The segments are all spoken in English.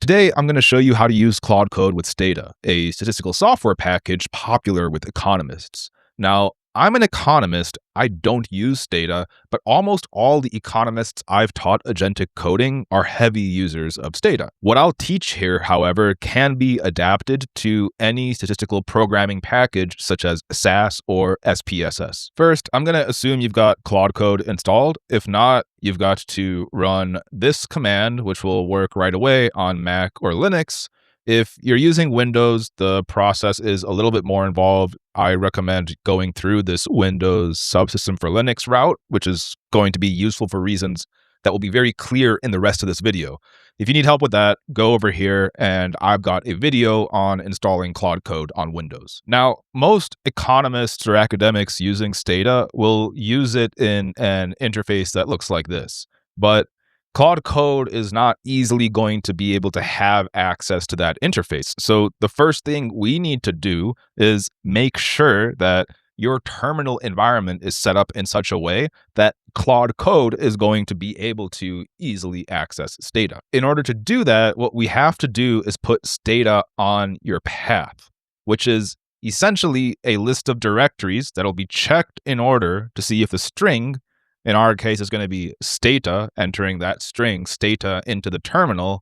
Today, I'm going to show you how to use Claude Code with Stata, a statistical software package popular with economists. Now, I'm an economist. I don't use Stata, but almost all the economists I've taught agentic coding are heavy users of Stata. What I'll teach here, however, can be adapted to any statistical programming package such as SAS or SPSS. First, I'm going to assume you've got Claude Code installed. If not, you've got to run this command, which will work right away on Mac or Linux. If you're using Windows, the process is a little bit more involved. I recommend going through this Windows subsystem for Linux route, which is going to be useful for reasons that will be very clear in the rest of this video. If you need help with that, go over here and I've got a video on installing Claude Code on Windows. Now, most economists or academics using Stata will use it in an interface that looks like this, but Claude Code is not easily going to be able to have access to that interface. So the first thing we need to do is make sure that your terminal environment is set up in such a way that Claude Code is going to be able to easily access Stata. In order to do that, what we have to do is put Stata on your path, which is essentially a list of directories that'll be checked in order to see if the string, in our case, is going to be Stata, entering that string, Stata, into the terminal,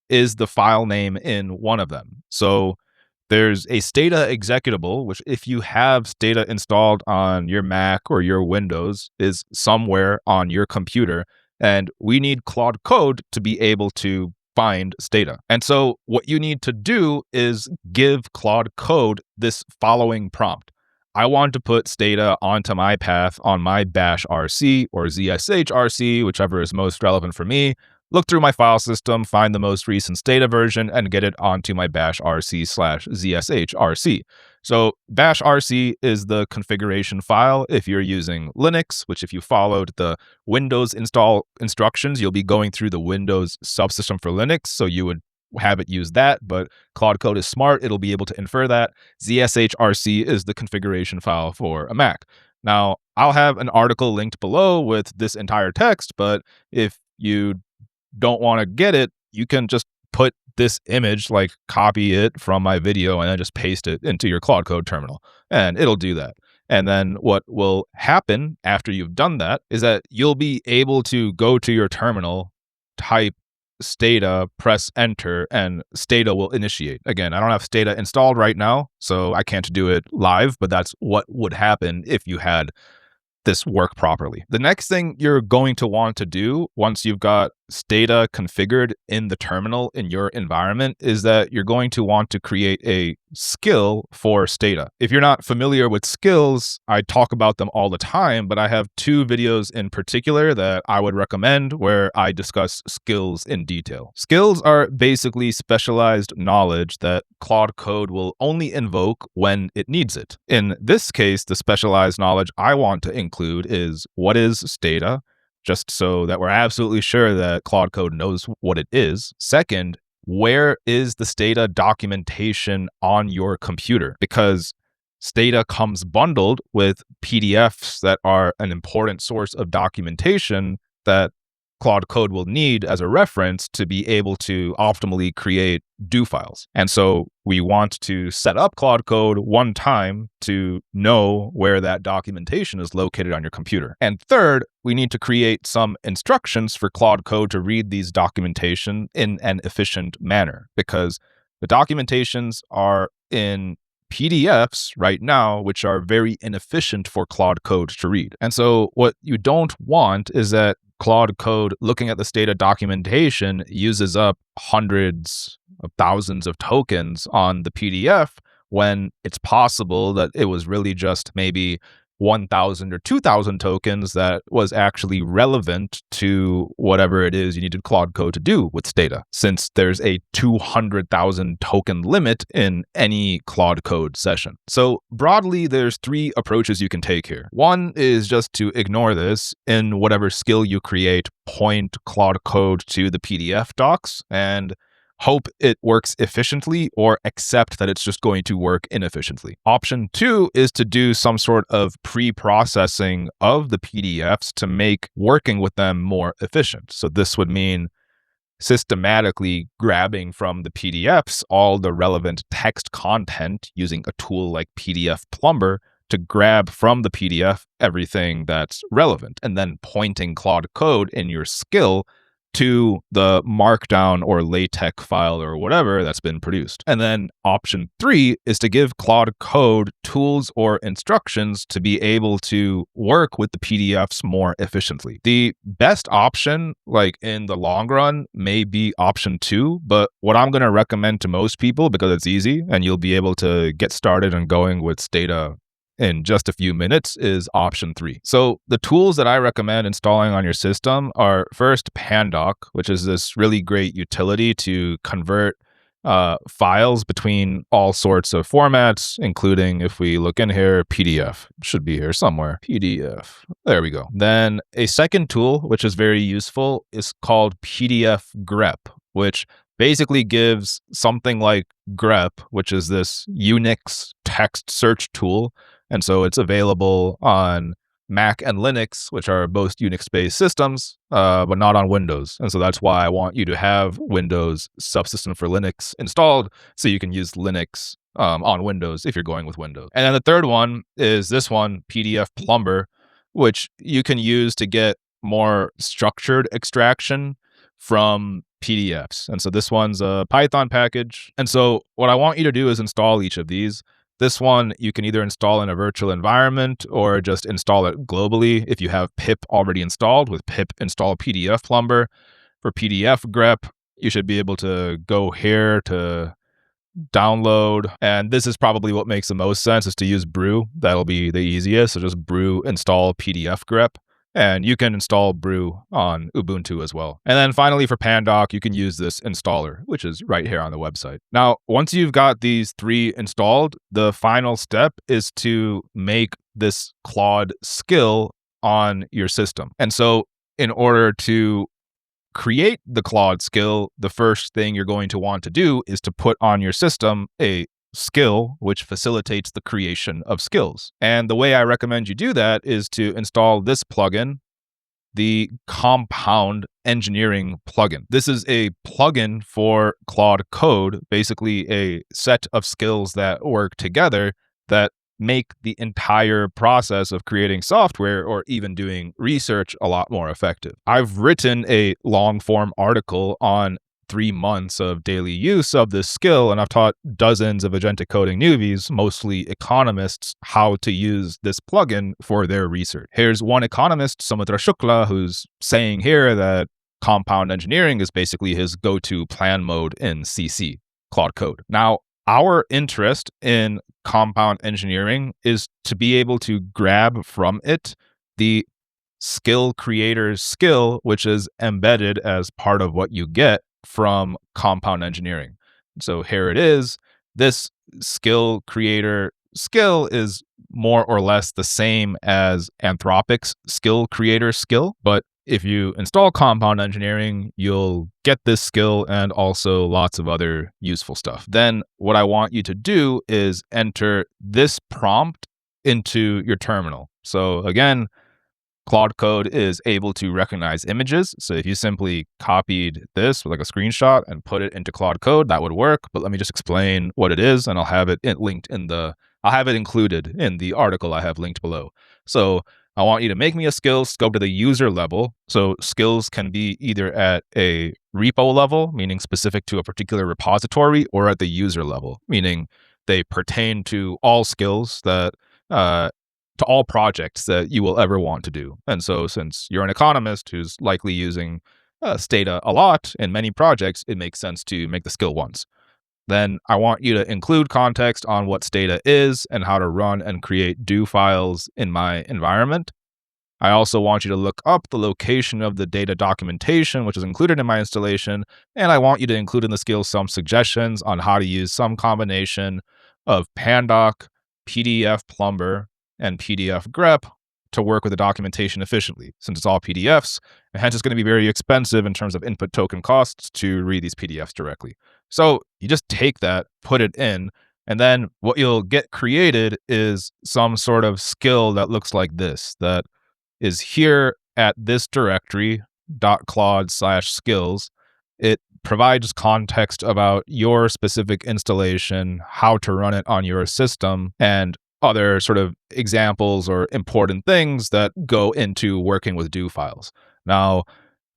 is the file name in one of them. So there's a Stata executable, which if you have Stata installed on your Mac or your Windows, is somewhere on your computer. And we need Claude Code to be able to find Stata. And so what you need to do is give Claude Code this following prompt. I want to put Stata onto my path on my bashrc or zshrc, whichever is most relevant for me. Look through my file system, find the most recent Stata version, and get it onto my bashrc/zshrc. So bashrc is the configuration file if you're using Linux, which if you followed the Windows install instructions, you'll be going through the Windows subsystem for Linux, so you would have it use that, but Claude Code is smart. It'll be able to infer that. zshrc is the configuration file for a Mac. Now, I'll have an article linked below with this entire text, but if you don't want to get it, you can just put this image, like copy it from my video and then just paste it into your Claude Code terminal, and it'll do that. And then what will happen after you've done that is that you'll be able to go to your terminal, type Stata, press enter, and Stata will initiate. Again, I don't have Stata installed right now, so I can't do it live, but that's what would happen if you had this work properly. The next thing you're going to want to do once you've got Stata configured in the terminal in your environment is that you're going to want to create a skill for Stata. If you're not familiar with skills, I talk about them all the time, but I have two videos in particular that I would recommend where I discuss skills in detail. Skills are basically specialized knowledge that Claude Code will only invoke when it needs it. In this case, the specialized knowledge I want to include is what is Stata, just so that we're absolutely sure that Claude Code knows what it is. Second, where is the Stata documentation on your computer? Because Stata comes bundled with PDFs that are an important source of documentation that Claude Code will need as a reference to be able to optimally create do files. And so we want to set up Claude Code one time to know where that documentation is located on your computer. And third, we need to create some instructions for Claude Code to read these documentation in an efficient manner, because the documentations are in PDFs right now, which are very inefficient for Claude Code to read. And so what you don't want is that Claude Code, looking at the Stata documentation, uses up hundreds of thousands of tokens on the PDF when it's possible that it was really just maybe 1,000 or 2,000 tokens that was actually relevant to whatever it is you needed Claude Code to do with Stata, since there's a 200,000 token limit in any Claude Code session. So broadly, there's three approaches you can take here. One is just to ignore this. In whatever skill you create, point Claude Code to the PDF docs and hope it works efficiently, or accept that it's just going to work inefficiently. Option two is to do some sort of pre-processing of the PDFs to make working with them more efficient. So this would mean systematically grabbing from the PDFs all the relevant text content using a tool like pdfplumber to grab from the PDF everything that's relevant, and then pointing Claude Code in your skill to the markdown or LaTeX file or whatever that's been produced. And then option 3 is to give Claude Code tools or instructions to be able to work with the PDFs more efficiently. The best option, like in the long run, may be option 2, but what I'm going to recommend to most people, because it's easy and you'll be able to get started and going with Stata in just a few minutes, is option 3. So the tools that I recommend installing on your system are first Pandoc, which is this really great utility to convert files between all sorts of formats, including, if we look in here, PDF. It should be here somewhere. PDF. There we go. Then a second tool, which is very useful, is called pdfgrep, which basically gives something like grep, which is this Unix text search tool. And so it's available on Mac and Linux, which are both Unix-based systems, but not on Windows. And so that's why I want you to have Windows Subsystem for Linux installed so you can use Linux on Windows if you're going with Windows. And then the third one is this one, pdfplumber, which you can use to get more structured extraction from PDFs. And so this one's a Python package. And so what I want you to do is install each of these. This one you can either install in a virtual environment or just install it globally if you have pip already installed with pip install pdfplumber. For pdfgrep, you should be able to go here to download, and this is probably what makes the most sense, is to use brew. That'll be the easiest. So just brew install pdfgrep. And you can install brew on Ubuntu as well. And then finally for Pandoc, you can use this installer, which is right here on the website. Now, once you've got these 3 installed, the final step is to make this Claude skill on your system. And so in order to create the Claude skill, the first thing you're going to want to do is to put on your system a skill which facilitates the creation of skills. And the way I recommend you do that is to install this plugin, the Compound Engineering plugin. This is a plugin for Claude Code, basically a set of skills that work together that make the entire process of creating software or even doing research a lot more effective. I've written a long-form article on 3 months of daily use of this skill, and I've taught dozens of agentic coding newbies, mostly economists, how to use this plugin for their research. Here's one economist, Samudra Shukla, who's saying here that compound engineering is basically his go-to plan mode in CC, Claude Code. Now, our interest in compound engineering is to be able to grab from it the skill creator's skill, which is embedded as part of what you get from compound engineering. So here it is. This skill creator skill is more or less the same as Anthropic's skill creator skill. But if you install compound engineering, you'll get this skill and also lots of other useful stuff. Then what I want you to do is enter this prompt into your terminal. So again, Claude Code is able to recognize images. So if you simply copied this with like a screenshot and put it into Claude Code, that would work. But let me just explain what it is, and I'll have it included in the article I have linked below. So I want you to make me a skill, scope to the user level. So skills can be either at a repo level, meaning specific to a particular repository, or at the user level, meaning they pertain to all skills that to all projects that you will ever want to do. And so since you're an economist who's likely using Stata a lot in many projects, it makes sense to make the skill once. Then I want you to include context on what Stata is and how to run and create do files in my environment. I also want you to look up the location of the data documentation, which is included in my installation. And I want you to include in the skill some suggestions on how to use some combination of Pandoc, pdfplumber, and pdfgrep to work with the documentation efficiently, since it's all PDFs, and hence it's going to be very expensive in terms of input token costs to read these PDFs directly. So you just take that, put it in, and then what you'll get created is some sort of skill that looks like this, that is here at this directory, .claude/skills, It provides context about your specific installation, how to run it on your system, and other sort of examples or important things that go into working with do files. Now,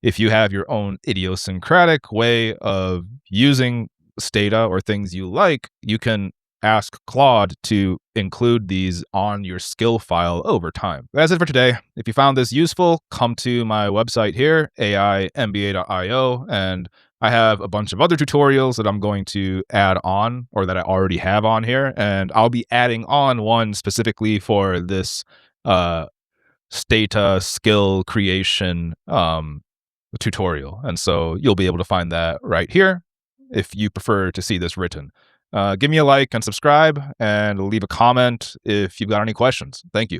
if you have your own idiosyncratic way of using Stata or things you like, you can ask Claude to include these on your skill file over time. That's it for today. If you found this useful, come to my website here, aimba.io, and I have a bunch of other tutorials that I'm going to add on, or that I already have on here, and I'll be adding on one specifically for this Stata skill creation tutorial. And so you'll be able to find that right here if you prefer to see this written. Give me a like and subscribe, and leave a comment if you've got any questions. Thank you.